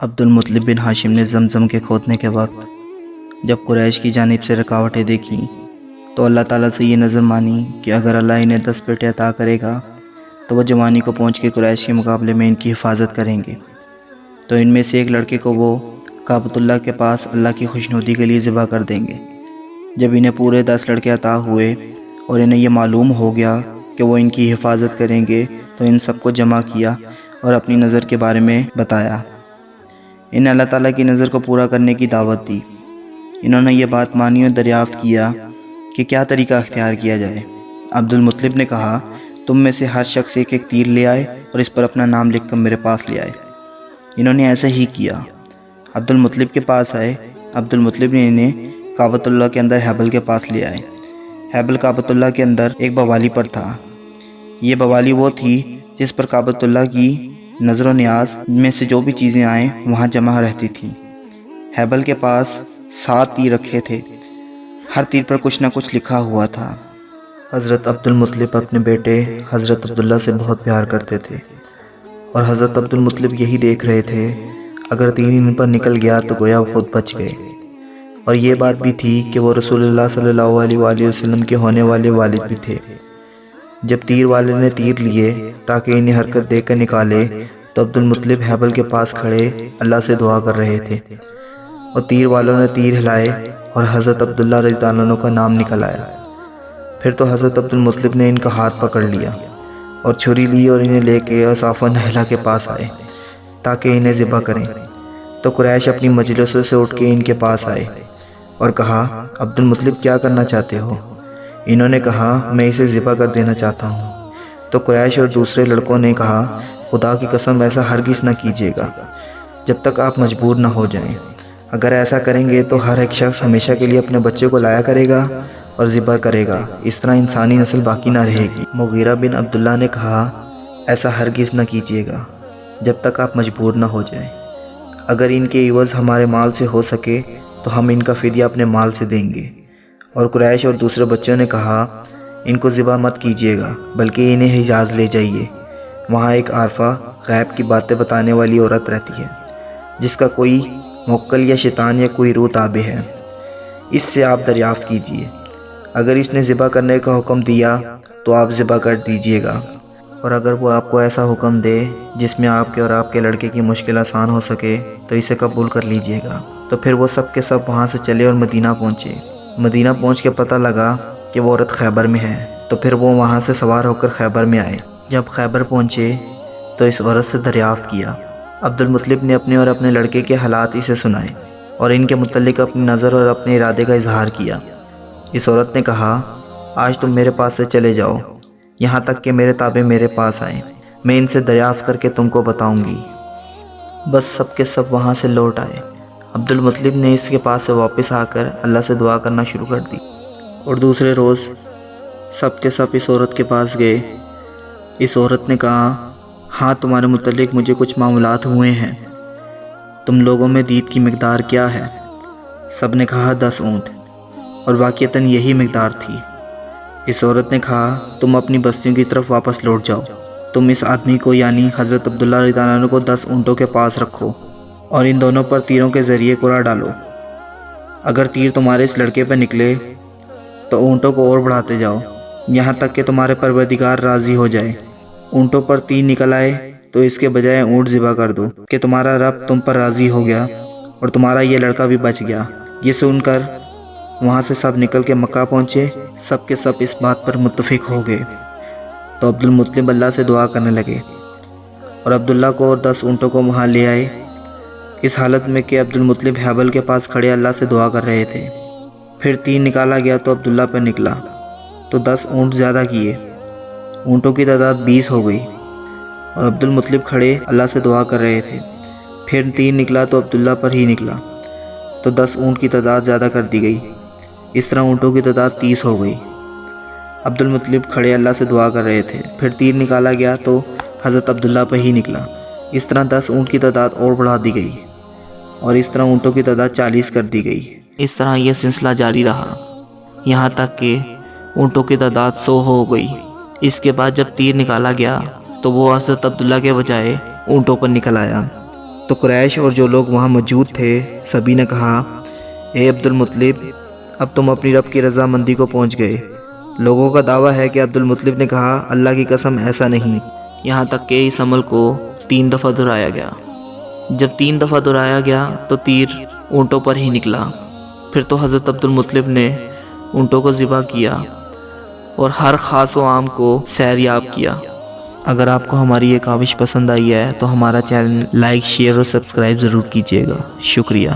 عبد المطلب بن ہاشم نے زمزم کے کھودنے کے وقت جب قریش کی جانب سے رکاوٹیں دیکھیں تو اللہ تعالیٰ سے یہ نظر مانی کہ اگر اللہ انہیں 10 بیٹے عطا کرے گا تو وہ جوانی کو پہنچ کے قریش کے مقابلے میں ان کی حفاظت کریں گے۔ تو ان میں سے ایک لڑکے کو وہ کعبۃ اللہ کے پاس اللہ کی خوشنودی کے لیے ذبح کر دیں گے۔ جب انہیں پورے 10 لڑکے عطا ہوئے اور انہیں یہ معلوم ہو گیا کہ وہ ان کی حفاظت کریں گے تو ان سب کو جمع کیا اور اپنی نظر کے بارے میں بتایا۔ انہیں اللہ تعالیٰ کی نظر کو پورا کرنے کی دعوت دی۔ انہوں نے یہ بات مانی اور دریافت کیا کہ کیا طریقہ اختیار کیا جائے۔ عبد المطلب نے کہا، تم میں سے ہر شخص ایک ایک تیر لے آئے اور اس پر اپنا نام لکھ کر میرے پاس لے آئے۔ انہوں نے ایسا ہی کیا۔ عبد المطلب کے پاس آئے۔ عبد المطلب نے انہیں کعبۃ اللہ کے اندر ہیبل کے پاس لے آئے۔ ہیبل کعبۃ اللہ کے اندر ایک بوالی پر تھا۔ یہ بوالی وہ تھی جس پر کعبۃ اللہ کی نظر و نیاز میں سے جو بھی چیزیں آئیں وہاں جمع رہتی تھیں۔ ہیبل کے پاس 7 تیر رکھے تھے، ہر تیر پر کچھ نہ کچھ لکھا ہوا تھا۔ حضرت عبد المطلب اپنے بیٹے حضرت عبداللہ سے بہت پیار کرتے تھے اور حضرت عبد المطلب یہی دیکھ رہے تھے اگر تیر ان پر نکل گیا تو گویا وہ خود بچ گئے۔ اور یہ بات بھی تھی کہ وہ رسول اللہ صلی اللہ علیہ وآلہ وسلم کے ہونے والے والد بھی تھے۔ جب تیر والے نے تیر لیے تاکہ انہیں حرکت دے کر نکالے تو عبد المطلب ہیبل کے پاس کھڑے اللہ سے دعا کر رہے تھے اور تیر والوں نے تیر ہلائے اور حضرت عبداللہ رضی اللہ عنہ کا نام نکل آیا۔ پھر تو حضرت عبد المطلب نے ان کا ہاتھ پکڑ لیا اور چھری لی اور انہیں لے کے اصحاب نہلا کے پاس آئے تاکہ انہیں ذبح کریں۔ تو قریش اپنی مجلسوں سے اٹھ کے ان کے پاس آئے اور کہا، عبد المطلب کیا کرنا چاہتے ہو؟ انہوں نے کہا، میں اسے ذبح کر دینا چاہتا ہوں۔ تو قریش اور دوسرے لڑکوں نے کہا، خدا کی قسم ایسا ہرگز نہ کیجیے گا جب تک آپ مجبور نہ ہو جائیں۔ اگر ایسا کریں گے تو ہر ایک شخص ہمیشہ کے لیے اپنے بچے کو لایا کرے گا اور ذبح کرے گا، اس طرح انسانی نسل باقی نہ رہے گی۔ مغیرہ بن عبداللہ نے کہا، ایسا ہرگز نہ کیجیے گا جب تک آپ مجبور نہ ہو جائیں۔ اگر ان کے عوض ہمارے مال سے ہو سکے تو ہم ان کا فدیہ اپنے مال سے دیں گے۔ اور قریش اور دوسرے بچوں نے کہا، ان کو ذبح مت کیجیے گا بلکہ انہیں حجاز لے جائیے، وہاں ایک عارفہ غیب کی باتیں بتانے والی عورت رہتی ہے جس کا کوئی موکل یا شیطان یا کوئی روح تابع ہے، اس سے آپ دریافت کیجیے۔ اگر اس نے ذبح کرنے کا حکم دیا تو آپ ذبح کر دیجیے گا، اور اگر وہ آپ کو ایسا حکم دے جس میں آپ کے اور آپ کے لڑکے کی مشکل آسان ہو سکے تو اسے قبول کر لیجیے گا۔ تو پھر وہ سب کے سب وہاں سے چلے اور مدینہ پہنچے۔ مدینہ پہنچ کے پتہ لگا کہ وہ عورت خیبر میں ہے، تو پھر وہ وہاں سے سوار ہو کر خیبر میں آئے۔ جب خیبر پہنچے تو اس عورت سے دریافت کیا۔ عبد المطلب نے اپنے اور اپنے لڑکے کے حالات اسے سنائے اور ان کے متعلق اپنی نظر اور اپنے ارادے کا اظہار کیا۔ اس عورت نے کہا، آج تم میرے پاس سے چلے جاؤ یہاں تک کہ میرے تابع میرے پاس آئیں، میں ان سے دریافت کر کے تم کو بتاؤں گی۔ بس سب کے سب وہاں سے لوٹ آئے۔ عبد المطلب نے اس کے پاس سے واپس آ کر اللہ سے دعا کرنا شروع کر دی، اور دوسرے روز سب کے سب اس عورت کے پاس گئے۔ اس عورت نے کہا، ہاں تمہارے متعلق مجھے کچھ معاملات ہوئے ہیں، تم لوگوں میں دید کی مقدار کیا ہے؟ سب نے کہا 10 اونٹ، اور واقعتاً یہی مقدار تھی۔ اس عورت نے کہا، تم اپنی بستیوں کی طرف واپس لوٹ جاؤ، تم اس آدمی کو یعنی حضرت عبداللہ رضی اللہ عنہ کو 10 اونٹوں کے پاس رکھو اور ان دونوں پر تیروں کے ذریعے قرعہ ڈالو۔ اگر تیر تمہارے اس لڑکے پر نکلے تو اونٹوں کو اور بڑھاتے جاؤ یہاں تک کہ تمہارے پروردگار راضی ہو جائے۔ اونٹوں پر تیر نکل آئے تو اس کے بجائے اونٹ ذبح کر دو کہ تمہارا رب تم پر راضی ہو گیا اور تمہارا یہ لڑکا بھی بچ گیا۔ یہ سن کر وہاں سے سب نکل کے مکہ پہنچے۔ سب کے سب اس بات پر متفق ہو گئے۔ تو عبد المطلب اللہ سے دعا کرنے لگے اور عبداللہ کو اور 10 اونٹوں کو وہاں لے آئے، اس حالت میں کہ عبد المطلب ہیبل کے پاس کھڑے اللہ سے دعا کر رہے تھے۔ پھر تیر نکالا گیا تو عبداللہ پر نکلا تو 10 اونٹ زیادہ کیے، اونٹوں کی تعداد 20 ہو گئی، اور عبد المطلب کھڑے اللہ سے دعا کر رہے تھے۔ پھر تیر نکلا تو عبداللہ پر ہی نکلا تو 10 اونٹ کی تعداد زیادہ کر دی گئی، اس طرح اونٹوں کی تعداد 30 ہو گئی۔ عبد المطلب کھڑے اللہ سے دعا کر رہے تھے۔ پھر تیر نکالا گیا تو حضرت عبداللہ پر ہی نکلا، اس طرح 10 اونٹ کی تعداد اور بڑھا دی گئی، اور اس طرح اونٹوں کی تعداد 40 کر دی گئی۔ اس طرح یہ سلسلہ جاری رہا یہاں تک کہ اونٹوں کی تعداد 100 ہو گئی۔ اس کے بعد جب تیر نکالا گیا تو وہ حضرت عبداللہ کے بجائے اونٹوں پر نکل آیا۔ تو قریش اور جو لوگ وہاں موجود تھے سبھی نے کہا، اے عبد المطلب، اب تم اپنی رب کی رضامندی کو پہنچ گئے۔ لوگوں کا دعویٰ ہے کہ عبد المطلب نے کہا، اللہ کی قسم ایسا نہیں، یہاں تک کہ اس عمل کو 3 دفعہ دہرایا گیا۔ جب 3 دفعہ دہرایا گیا تو تیر اونٹوں پر ہی نکلا۔ پھر تو حضرت عبد المطلب نے اونٹوں کو ذبح کیا اور ہر خاص و عام کو سیریاب کیا۔ اگر آپ کو ہماری یہ کاوش پسند آئی ہے تو ہمارا چینل لائک، شیئر اور سبسکرائب ضرور کیجیے گا۔ شکریہ۔